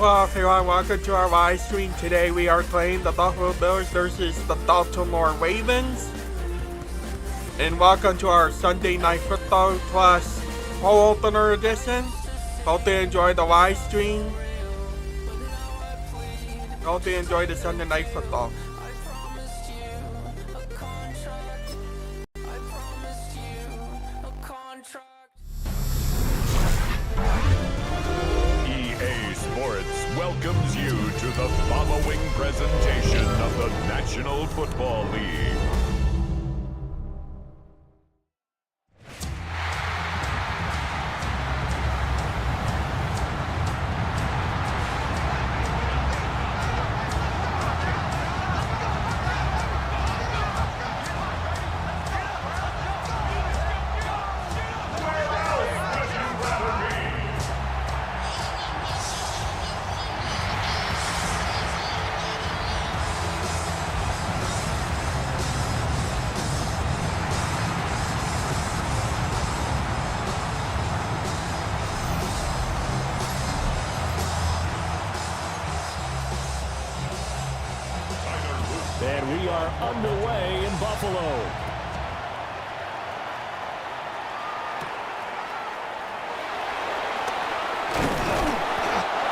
Well, everyone, welcome to our live stream. Today we are playing the Buffalo Bills versus the Baltimore Ravens. And welcome to our Sunday Night Football Plus Homeopener edition. Hope you enjoy the live stream. Hope you enjoy the Sunday Night Football. Welcomes you to the following presentation of the National Football League. And we are underway in Buffalo.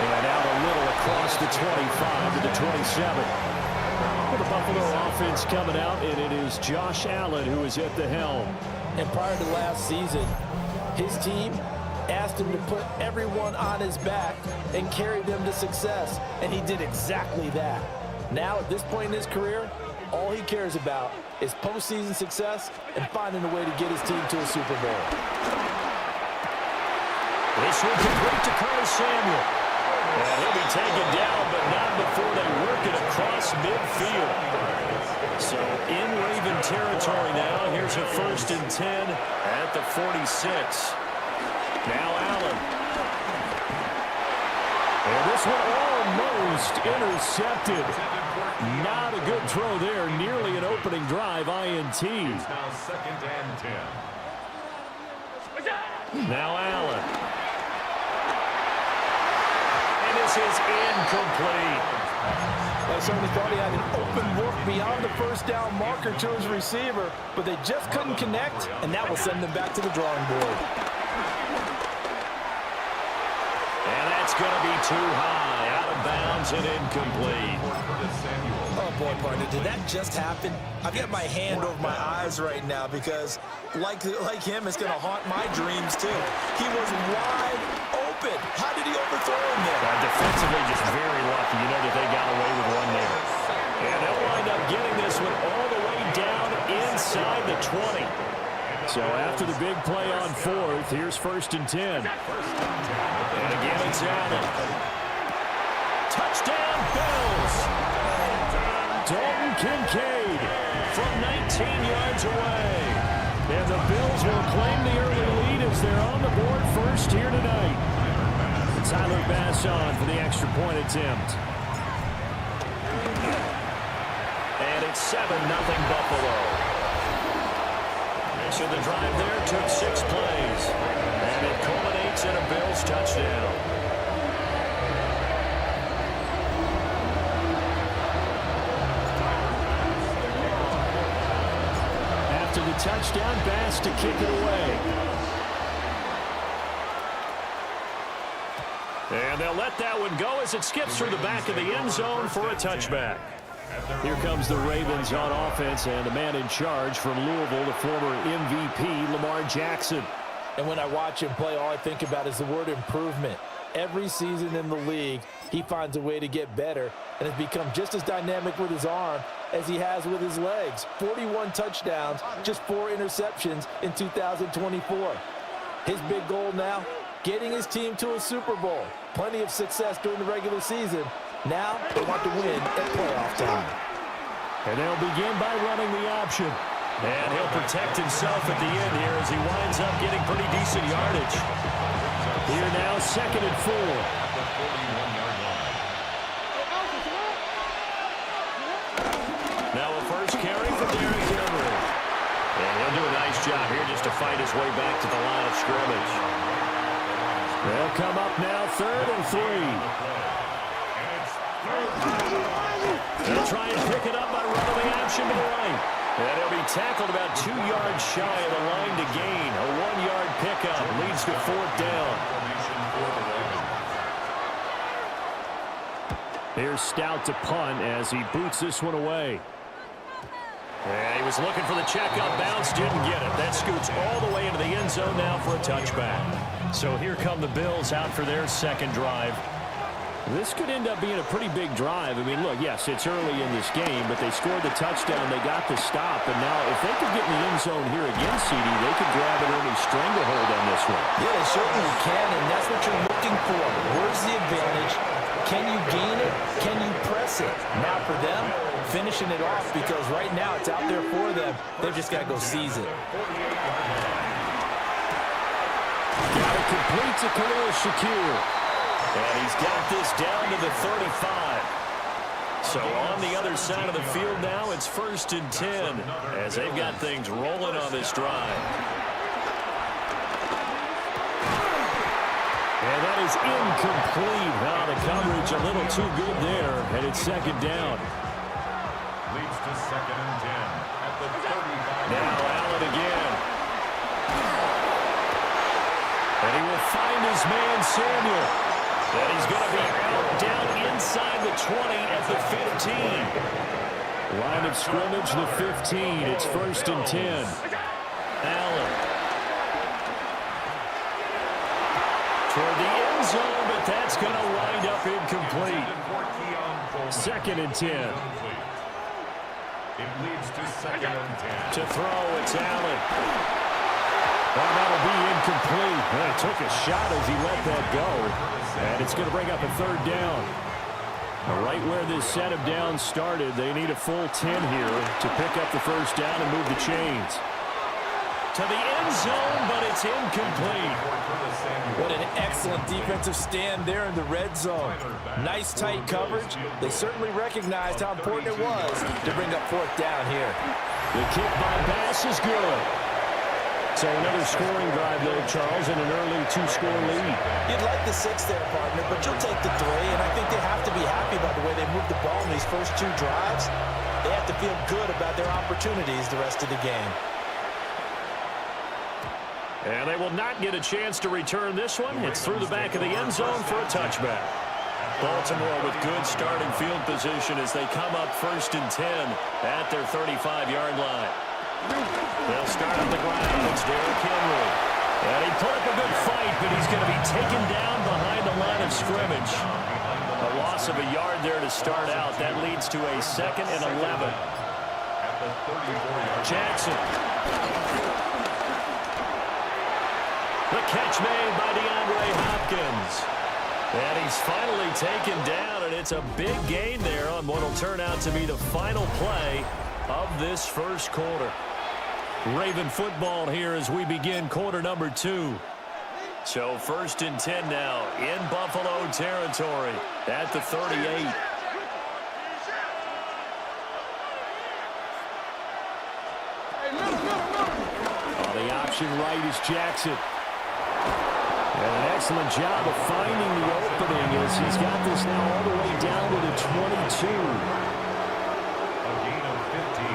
And out a little across the 25 to the 27. Well, the Buffalo offense coming out, and it is Josh Allen who is at the helm. And prior to last season, his team asked him to put everyone on his back and carry them to success, and he did exactly that. Now, at this point in his career, all he cares about is postseason success and finding a way to get his team to a Super Bowl. This will complete to Curtis Samuel. And he'll be taken down, but not before they work it across midfield. So in Raven territory now. Here's a 1st and 10 at the 46. Now Allen. And this one almost intercepted. Not a good throw there. Nearly an opening drive INT. It's now 2nd and 10. Now Allen. And this is incomplete. I certainly thought he had an open look beyond the first down marker to his receiver, but they just couldn't connect, and that will send them back to the drawing board. And that's going to be too high, out of bounds and incomplete. Oh, boy, partner, did that just happen? I've got my hand over my eyes right now because, like him, it's going to haunt my dreams, too. He was wide open. How did he overthrow him there? Defensively, just very lucky. You know that they got away with one there. And they'll wind up getting this one all the way down inside the 20. So after the big play on 4th, here's 1st and 10. And again, it's Allen. Touchdown, Bills. Dalton Kincaid from 19 yards away. And the Bills will claim the early lead as they're on the board first here tonight. Tyler Bass on for the extra point attempt. And it's 7-0 Buffalo. So the drive there took 6 plays. And it culminates in a Bills touchdown. After the touchdown, Bass to kick it away. And they'll let that one go as it skips through the back of the end zone for a touchback. Here comes the Ravens on offense, and the man in charge from Louisville, the former MVP, Lamar Jackson. And when I watch him play, all I think about is the word improvement. Every season in the league, he finds a way to get better and has become just as dynamic with his arm as he has with his legs. 41 touchdowns, just 4 interceptions in 2024. His big goal now, getting his team to a Super Bowl. Plenty of success during the regular season. Now they want to win at playoff time. And they'll begin by running the option. And he'll protect himself at the end here as he winds up getting pretty decent yardage. Here now, 2nd and 4. Now a first carry for Derrick Henry. And he'll do a nice job here just to fight his way back to the line of scrimmage. They'll come up now 3rd and 3. They'll try and pick it up by running the option to the right. And he'll be tackled about 2 yards shy of the line to gain. A 1-yard pickup leads to 4th down. Here's Stout to punt as he boots this one away. And he was looking for the checkup bounce, didn't get it. That scoots all the way into the end zone now for a touchback. So here come the Bills out for their second drive. This could end up being a pretty big drive. I mean, look, yes, it's early in this game, but they scored the touchdown. They got the stop, and now if they could get in the end zone here again, CD, they could grab an early stranglehold on this one. Yeah, they certainly can, and that's what you're looking for. Where's the advantage? Can you gain it? Can you press it? Now for them, finishing it off, because right now it's out there for them. They've just got to go seize it. Got it complete to Khalil Shakir. And he's got this down to the 35. So on the other side of the field now, it's 1st and 10 as they've got things rolling on this drive. And that is incomplete. Now the coverage a little too good there, and it's 2nd down. Leads to 2nd and 10 at the 35. Now Allen again. And he will find his man Samuel. And he's going to be out down inside the 20 at the 15. Line of scrimmage, the 15. It's 1st and 10. Allen. Toward the end zone, but that's going to wind up incomplete. 2nd and 10. It leads to 2nd and 10. To throw, it's Allen. Well, that'll be incomplete. Well, he took a shot as he let that go. And it's going to bring up a 3rd down. Right where this set of downs started, they need a full 10 here to pick up the 1st down and move the chains. To the end zone, but it's incomplete. What an excellent defensive stand there in the red zone. Nice tight coverage. They certainly recognized how important it was to bring up 4th down here. The kick by Bass is good. So another scoring drive, though, Charles, and an early 2-score lead. You'd like the 6 there, partner, but you'll take the 3, and I think they have to be happy about the way they moved the ball in these first 2 drives. They have to feel good about their opportunities the rest of the game. And they will not get a chance to return this one. It's through the back of the end zone for a touchback. Baltimore with good starting field position as they come up 1st and 10 at their 35-yard line. They'll start on the ground. It's Derrick Henry. And he put up a good fight, but he's going to be taken down behind the line of scrimmage. A loss of a yard there to start out. That leads to a 2nd and 11. Jackson. The catch made by DeAndre Hopkins. And he's finally taken down, and it's a big gain there on what will turn out to be the final play of this first quarter. Raven football here as we begin quarter number 2. So 1st and 10 now in Buffalo territory at the 38. On the option right is Jackson. And an excellent job of finding the opening as he's got this now all the way down to the 22. A gain of 15.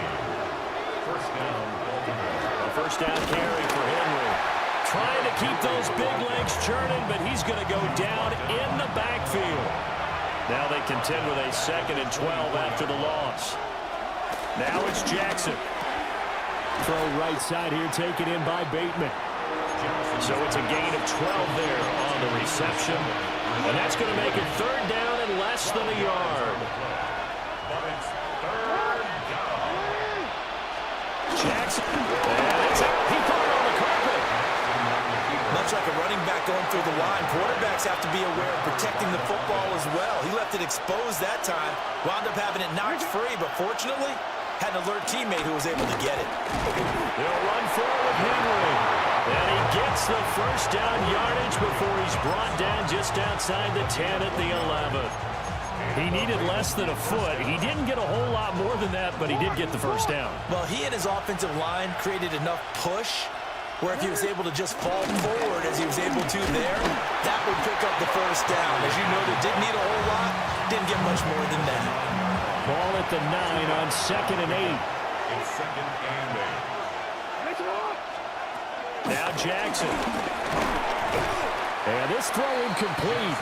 1st down, Baltimore. A 1st down carry for Henry. Trying to keep those big legs churning, but he's going to go down in the backfield. Now they contend with a 2nd and 12 after the loss. Now it's Jackson. Throw right side here, taken in by Bateman. So it's a gain of 12 there on the reception. And that's going to make it 3rd down and less than a yard. But it's 3rd down. Jackson. And it's out. He put it on the carpet. Much like a running back going through the line, quarterbacks have to be aware of protecting the football as well. He left it exposed that time. Wound up having it knocked free, but fortunately, had an alert teammate who was able to get it. They'll run forward with Henry. And he gets the 1st down yardage before he's brought down just outside the 10 at the 11. He needed less than a foot. He didn't get a whole lot more than that, but he did get the 1st down. Well, he and his offensive line created enough push where if he was able to just fall forward as he was able to there, that would pick up the 1st down. As you noted, didn't need a whole lot, Didn't get much more than that. Ball at the 9 on 2nd and 8. It's 2nd and 8. Now Jackson. And this throw incomplete.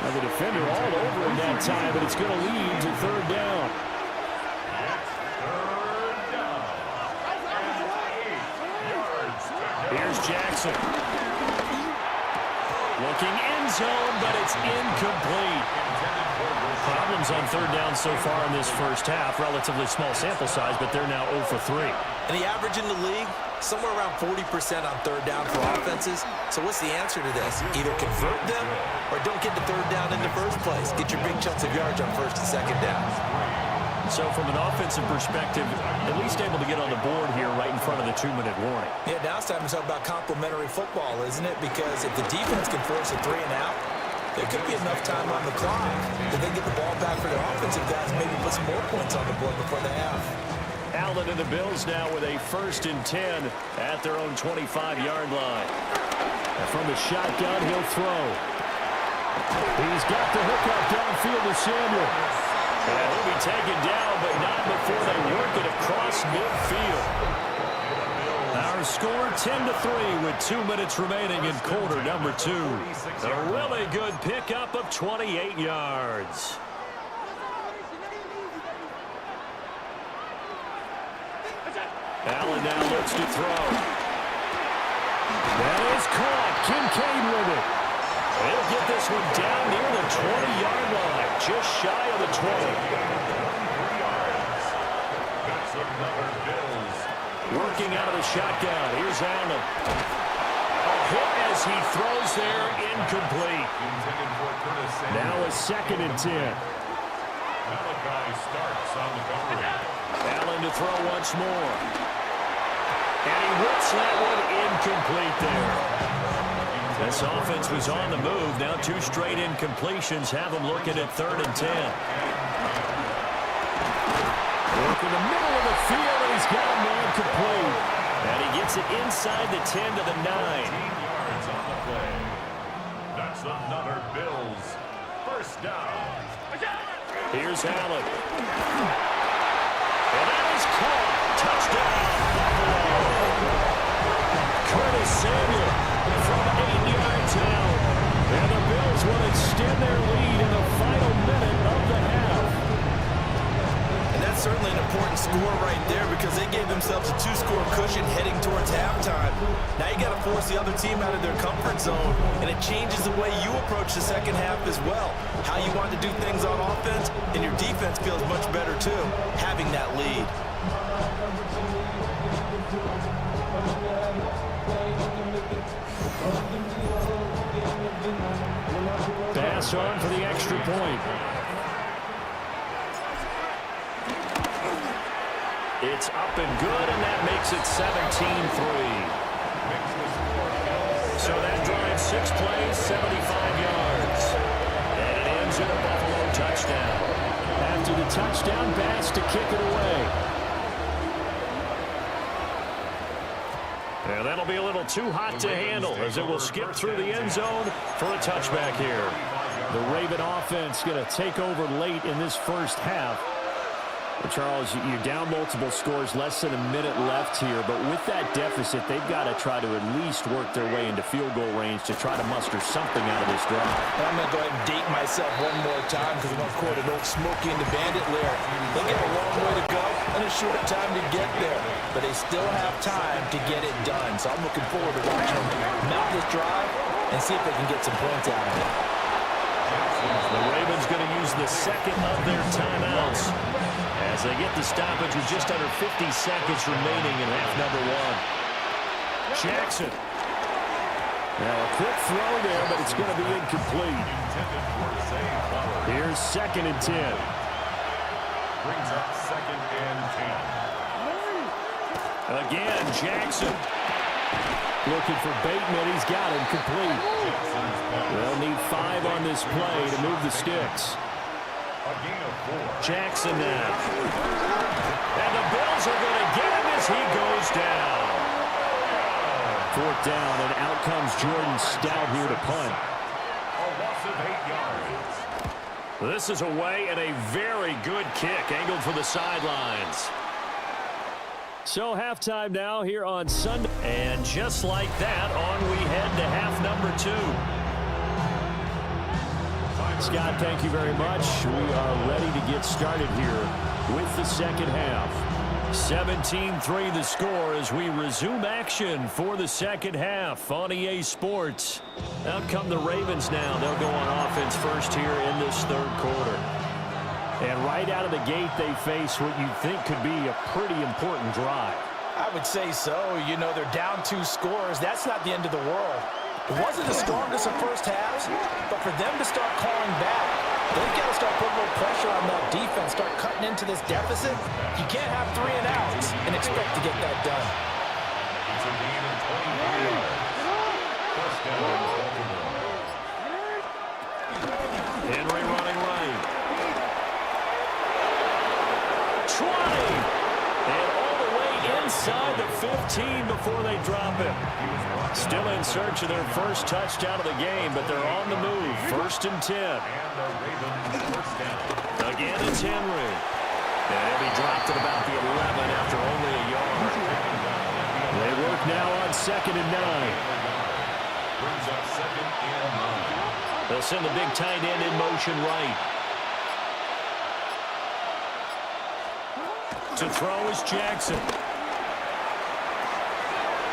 Now the defender all over him that time, but it's going to lead to 3rd down. Here's Jackson. Looking end zone, but it's incomplete. Problems on 3rd down so far in this first half. Relatively small sample size, but they're now 0 for 3. And the average in the league, somewhere around 40% on 3rd down for offenses. So what's the answer to this? Either convert them or don't get the 3rd down in the first place. Get your big chunks of yards on 1st and 2nd down. So from an offensive perspective, at least able to get on the board here right in front of the 2-minute warning. Yeah, now it's time to talk about complementary football, isn't it? Because if the defense can force a 3 and out, there could be enough time on the clock that they get the ball back for their offensive guys and maybe put some more points on the board before the half. Allen and the Bills now with a 1st and 10 at their own 25-yard line. And from the shotgun, he'll throw. He's got the hookup downfield to Samuel. And he'll be taken down, but not before they work it across midfield. Our score 10-3 with 2 minutes remaining in quarter number 2. A really good pickup of 28 yards. Allen now looks to throw. That is caught. Kincaid with it. They'll get this one down near the 20-yard line, just shy of the 20. Working out of the shotgun. Here's Allen. A hit as he throws there, incomplete. Now a 2nd and 10. Allen to throw once more. And he whips that one incomplete there. This offense was on the move. Now 2 straight incompletions have them looking at 3rd and 10. Work in the middle of the field, and he's got a man complete. And he gets it inside the 10 to the 9. Yards on the play. That's another Bills 1st down. Here's Allen. And that is caught. Touchdown, Buffalo. Curtis Samuel from 8 yards out. And the Bills will extend their lead in the final minute of the half. And that's certainly an important score right there because they gave themselves a 2-score cushion heading towards halftime. Now you got to force the other team out of their comfort zone, and it changes the way you approach the second half as well. How you want to do things on offense, and your defense feels much better too, having that lead. Pass on for the extra point. It's up and good, and that makes it 17-3. So that drives 6 plays, 75 yards. And it ends in a Buffalo touchdown. After the touchdown, Bass to kick it away. And that'll be a little too hot to handle as it will skip through the end zone for a touchback here. The Raven offense going to take over late in this first half. Well, Charles, you're down multiple scores, less than a minute left here, but with that deficit, they've got to try to at least work their way into field goal range to try to muster something out of this drive. I'm going to go ahead and date myself one more time because I'm going to quote an old Smokey and the Bandit lyric. They got a long way to go and a short time to get there, but they still have time to get it done. So I'm looking forward to watching them mount this drive and see if they can get some points out of it. The Ravens going to use the second of their timeouts as they get the stoppage with just under 50 seconds remaining in half number 1. Jackson. Now a quick throw there, but it's going to be incomplete. Here's 2nd and 10. Brings up 2nd and 10. Again, Jackson. Looking for Bateman. He's got him complete. They'll need 5 on this play to move the sticks. Jackson now. And the Bills are going to get him as he goes down. 4th down, and out comes Jordan Stout here to punt. A loss of 8 yards. This is away and a very good kick angled for the sidelines. So halftime now here on Sunday. And just like that, on we head to half number 2. Scott, thank you very much. We are ready to get started here with the second half. 17-3 the score as we resume action for the second half on EA Sports. Out come the Ravens now. They'll go on offense first here in this third quarter. And right out of the gate, they face what you think could be a pretty important drive. I would say so. You know, they're down 2 scores. That's not the end of the world. It wasn't the strongest of first halves, but for them to start calling back, they've got to start putting a little pressure on that defense, start cutting into this deficit. You can't have 3 and outs and expect to get that done. Henry running right. 20. And all the way inside the 15 before they drop him. Still in search of their first touchdown of the game, but they're on the move. 1st and 10. Again, it's Henry. And he dropped at about the 11 after only a yard. They work now on 2nd and 9. They'll send the big tight end in motion right. To throw is Jackson.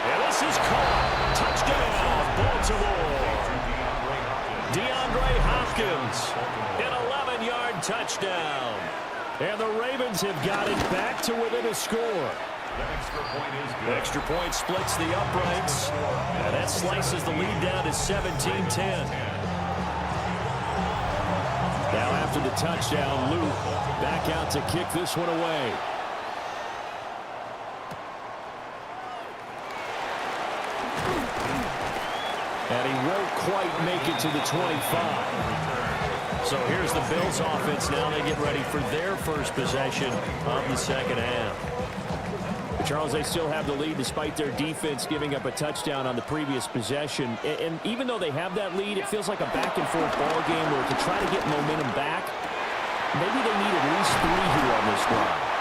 And this is caught. Touchdown, Baltimore. DeAndre Hopkins, an 11-yard touchdown. And the Ravens have got it back to within a score. The extra point splits the uprights. And that slices the lead down to 17-10. Now after the touchdown, Luke back out to kick this one away. And he won't quite make it to the 25. So here's the Bills offense now. They get ready for their first possession of the second half. But Charles, they still have the lead despite their defense giving up a touchdown on the previous possession. And even though they have that lead, it feels like a back-and-forth ball game where to try to get momentum back, maybe they need at least 3 here on this drive.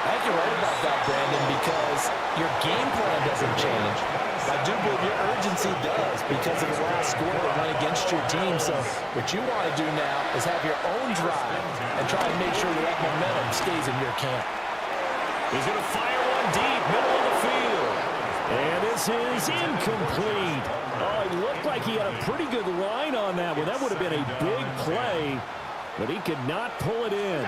I think you're right about that, Brandon, because your game plan doesn't change. I do believe your urgency does because of the last score that went against your team. So what you want to do now is have your own drive and try to make sure that momentum stays in your camp. He's going to fire one deep, middle of the field. And this is incomplete. Oh, it looked like he had a pretty good line on that one. That would have been a big play, but he could not pull it in.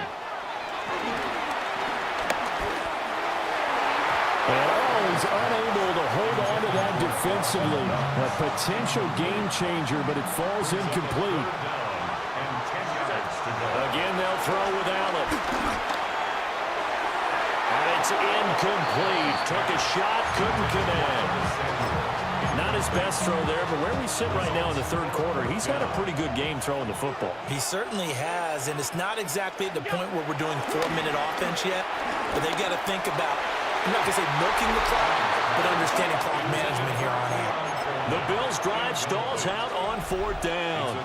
And he's unable to hold on to that defensively. A potential game changer, but it falls incomplete. Again, they'll throw with Allen. And it's incomplete. Took a shot, couldn't connect. Not his best throw there, but where we sit right now in the third quarter, he's had a pretty good game throwing the football. He certainly has, and it's not exactly at the point where we're doing 4-minute offense yet, but they've got to think about, I'm not going to say milking the clock, but understanding clock management here on out. The Bills' drive stalls out on 4th down.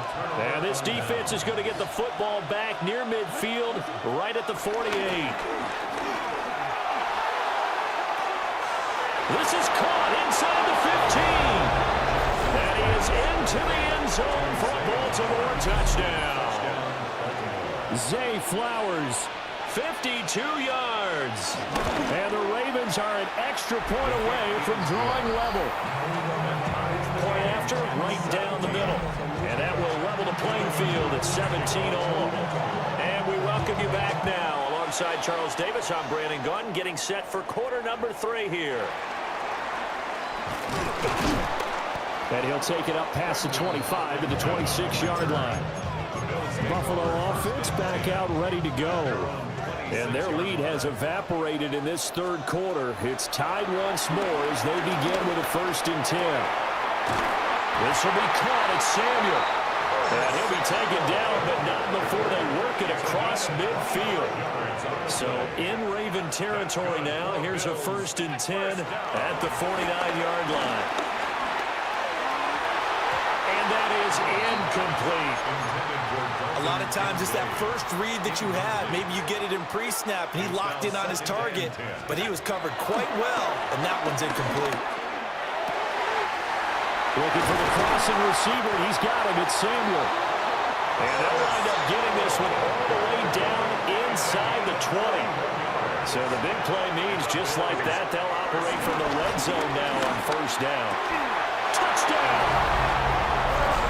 And this defense is going to get the football back near midfield, right at the 48. This is caught inside the 15. And he is into the end zone for a Baltimore touchdown. Zay Flowers, 52 yards. And the Ravens are an extra point away from drawing level. Point after, right down the middle. And that will level the playing field at 17-all. And we welcome you back now. Alongside Charles Davis, I'm Brandon Gunn, getting set for quarter number 3 here. And he'll take it up past the 25 to the 26-yard line. Buffalo offense back out ready to go. And their lead has evaporated in this third quarter. It's tied once more as they begin with a 1st and 10. This will be caught at Samuel. And he'll be taken down, but not before they work it across midfield. So in Raven territory now, here's a 1st and 10 at the 49-yard line. And that is incomplete. A lot of times it's that first read that you have. Maybe you get it in pre-snap, and he locked in on his target, but he was covered quite well, and that one's incomplete. Looking for the crossing receiver. He's got him. It's Samuel. And they'll wind up getting this one all the way down inside the 20. So the big play means just like that, they'll operate from the red zone now on first down. Touchdown!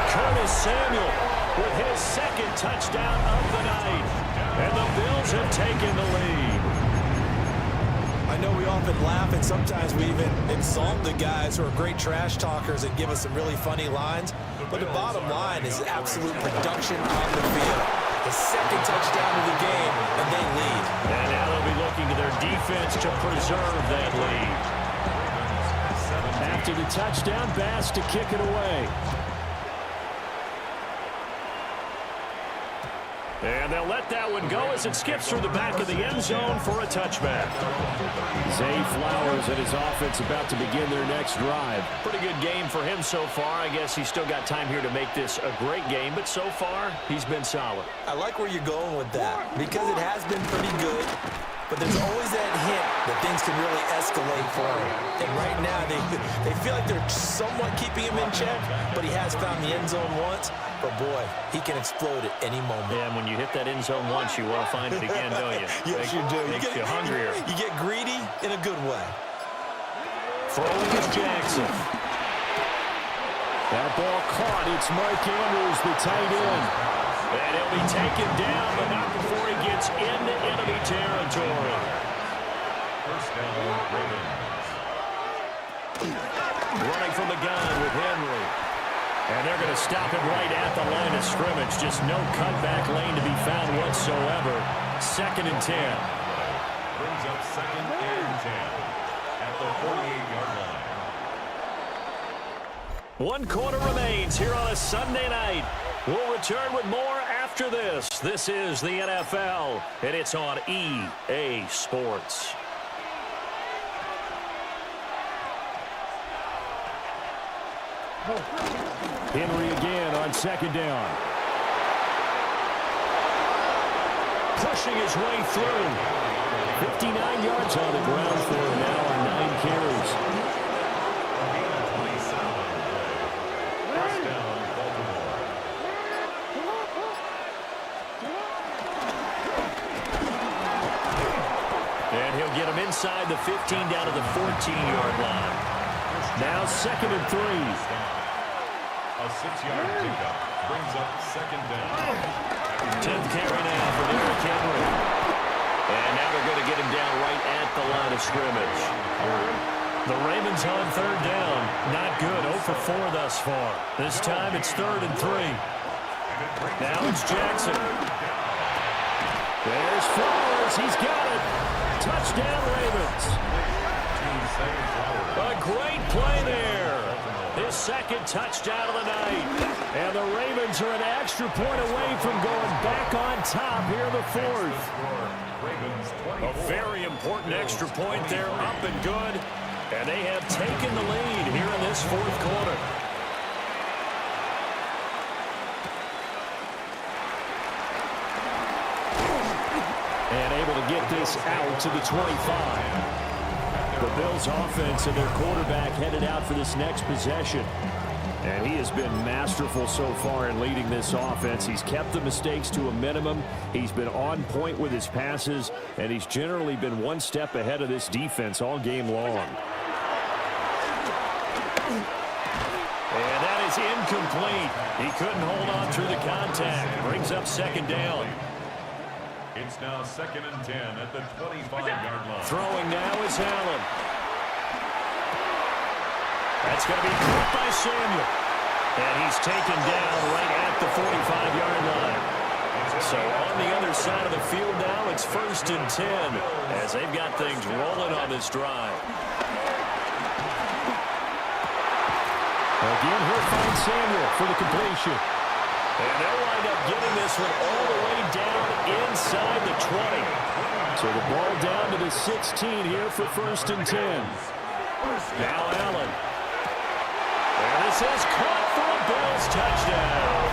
Curtis Samuel with his second touchdown of the night. And the Bills have taken the lead. I know we often laugh, and sometimes we even insult the guys who are great trash talkers and give us some really funny lines. But the bottom line is absolute production on the field. His second touchdown of the game, and they lead. And now they'll be looking to their defense to preserve that lead. After the touchdown, Bass to kick it away. And they'll let that one go as it skips through the back of the end zone for a touchback. Zay Flowers and his offense about to begin their next drive. Pretty good game for him so far. I guess he's still got time here to make this a great game, but so far, he's been solid. I like where you're going with that because it has been pretty good, but there's always that hint that things can really escalate for him. And right now, they feel like they're somewhat keeping him in check, but he has found the end zone once. But, boy, he can explode at any moment. Yeah, and when you hit that end zone once, you want to find it again, don't you? Yes, you do. Makes you hungrier. You get greedy in a good way. Throwing is Jackson. That ball caught. It's Mike Andrews, the tight end. And he'll be taken down, but not before he gets into enemy territory. First down, Ravens. Running from the gun with Henry. And they're going to stop him right at the line of scrimmage. Just no cutback lane to be found whatsoever. 2nd and 10. Brings up 2nd and 10 at the 48-yard line. 1 quarter remains here on a Sunday night. We'll return with more after this. This is the NFL, and it's on EA Sports. Henry again on 2nd down. Pushing his way through. 59 yards on the ground for him now on 9 carries. First down, Baltimore. And he'll get him inside the 15 down to the 14-yard line. Now 2nd and 3. A 6-yard pickup brings up 2nd down. 10th carry now for Derrick Henry. And now they're going to get him down right at the line of scrimmage. The Ravens on 3rd down. Not good. 0 for 4 thus far. This time it's 3rd and 3. Now it's Jackson. There's Flowers. He's got it. Touchdown, Ravens. A great play there. His 2nd touchdown of the night. And the Ravens are an extra point away from going back on top here in the 4th. A very important extra point there, up and good. And they have taken the lead here in this 4th quarter. And able to get this out to the 25. The Bills offense and their quarterback headed out for this next possession. And he has been masterful so far in leading this offense. He's kept the mistakes to a minimum. He's been on point with his passes, and he's generally been one step ahead of this defense all game long. And that is incomplete. He couldn't hold on through the contact. Brings up 2nd down. It's now 2nd and 10 at the 25-yard line. Throwing now is Allen. That's going to be caught by Samuel. And he's taken down right at the 45-yard line. So on the other side of the field now, it's 1st and 10 as they've got things rolling on this drive. Again, he'll find Samuel for the completion. And they'll wind up getting this one all the way down inside the 20. So the ball down to the 16 here for 1st and 10. Now Allen. And this is caught for a Bills touchdown.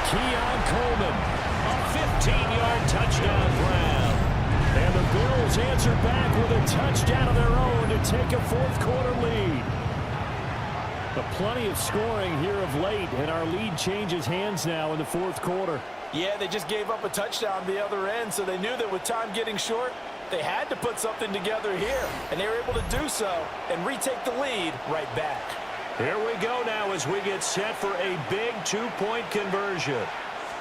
Keon Coleman, a 15-yard touchdown grab. And the Bills answer back with a touchdown of their own to take a fourth-quarter lead. But plenty of scoring here of late, and our lead changes hands now in the fourth quarter. Yeah, they just gave up a touchdown the other end, so they knew that with time getting short, they had to put something together here, and they were able to do so and retake the lead right back. Here we go now as we get set for a big two-point conversion.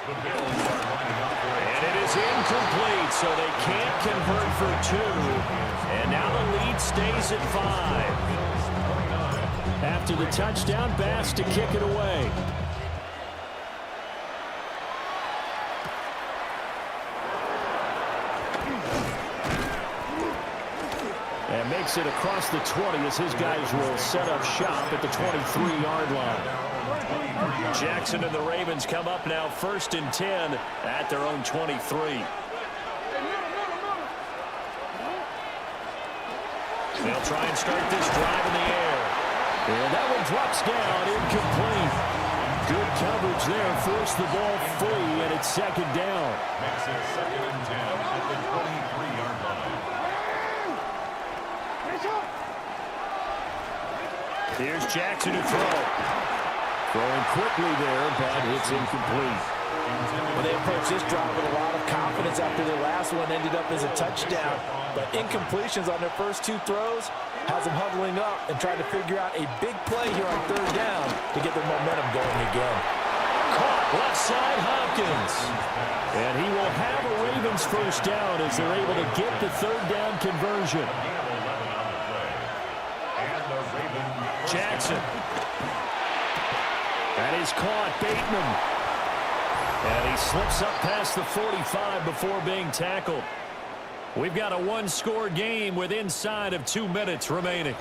And it is incomplete, so they can't convert for two. And now the lead stays at 5. After the touchdown, Bass to kick it away. And makes it across the 20 as his guys will set up shop at the 23-yard line. Jackson and the Ravens come up now 1st and 10 at their own 23. They'll try and start this drive in the air. And that one drops down, incomplete. Good coverage there, forced the ball free, and it's 2nd down. Makes it 2nd and 10 at the 23-yard line. Here's Jackson to throw. Throwing quickly there, but it's incomplete. Well, they approached this drive with a lot of confidence after their last one ended up as a touchdown. But incompletions on their first 2 throws has them huddling up and trying to figure out a big play here on 3rd down to get their momentum going again. Caught left side Hopkins. And he will have a Ravens first down as they're able to get the 3rd down conversion. Jackson. That is caught. Bateman. And he slips up past the 45 before being tackled. We've got a one-score game with inside of 2 minutes remaining.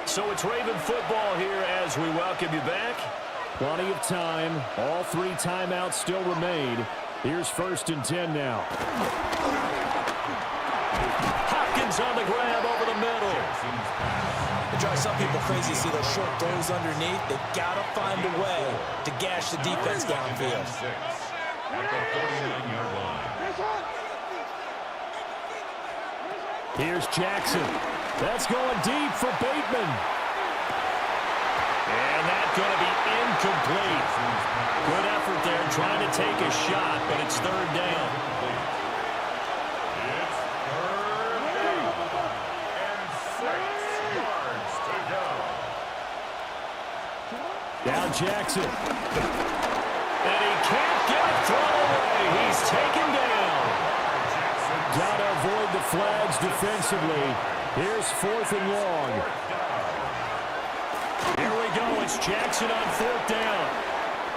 So it's Raven football here as we welcome you back. Plenty of time. All 3 timeouts still remain. Here's 1st and 10 now. Hopkins on the grab over the middle. It drives some people crazy to see those short throws underneath. They've got to find a way to gash the defense downfield. At the 49-yard line. Here's Jackson. That's going deep for Bateman. And that's going to be incomplete. Good effort there trying to take a shot, but it's 3rd down. It's 3rd down and 6 yards to go. Now Jackson. And he can't get it thrown away. He's taken down. Got to avoid the flags defensively. Here's 4th and long. Here we go. It's Jackson on 4th down.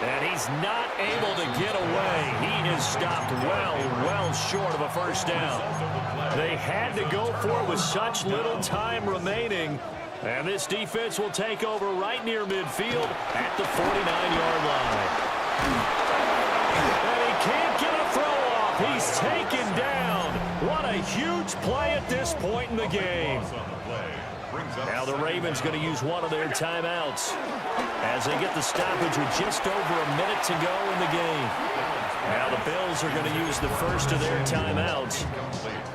And he's not able to get away. He is stopped well short of a first down. They had to go for it with such little time remaining. And this defense will take over right near midfield at the 49-yard line. And he can't get a throw off. He's taken down. What a huge play at this point in the game. Now the Ravens going to use one of their timeouts as they get the stoppage with just over a minute to go in the game. Now the Bills are going to use the first of their timeouts.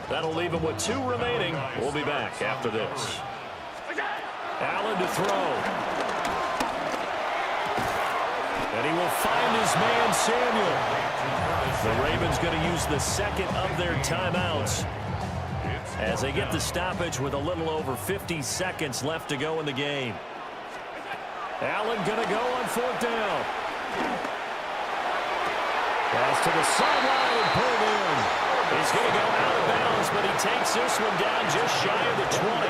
That'll leave them with 2 remaining. We'll be back after this. Allen to throw. And he will find his man, Samuel. The Ravens going to use the second of their timeouts as they get the stoppage with a little over 50 seconds left to go in the game. Allen going to go on 4th down. Pass to the sideline and pulled in. He's going to go out of bounds, but he takes this one down just shy of the 20.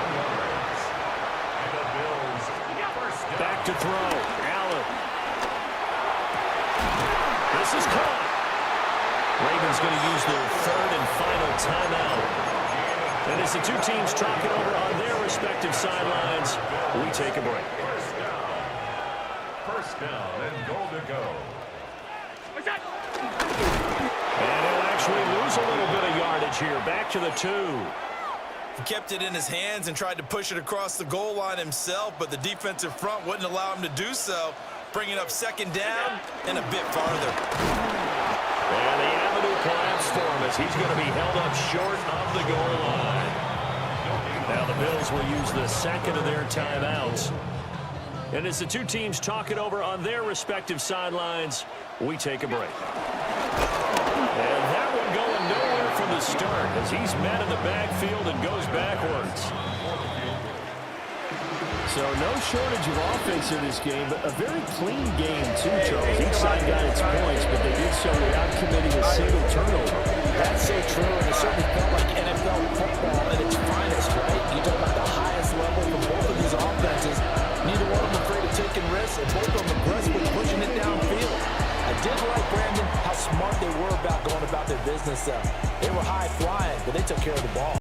Back to throw. Allen. This is caught. Ravens going to use their 3rd and final timeout. And as the 2 teams talk it over on their respective sidelines, we take a break. First down and goal to go. And he'll actually lose a little bit of yardage here. Back to the 2. He kept it in his hands and tried to push it across the goal line himself, but the defensive front wouldn't allow him to do so, bringing up second down and a bit farther. And the avenue collapsed for him as he's going to be held up short of the goal line. Now the Bills will use the second of their timeouts. And as the two teams talk it over on their respective sidelines, we take a break. And that one going nowhere from the start as he's met in the backfield and goes backwards. So no shortage of offense in this game, but a very clean game too, Charles. Each side got its points, but they did so without committing a single turnover. That's so true, and it certainly felt like NFL football at its finest, right? You talk about the highest level for both of these offenses. Neither one of them afraid of taking risks, and both of them aggressively pushing it downfield. I did like, Brandon, how smart they were about going about their business. They were high flying, but they took care of the ball.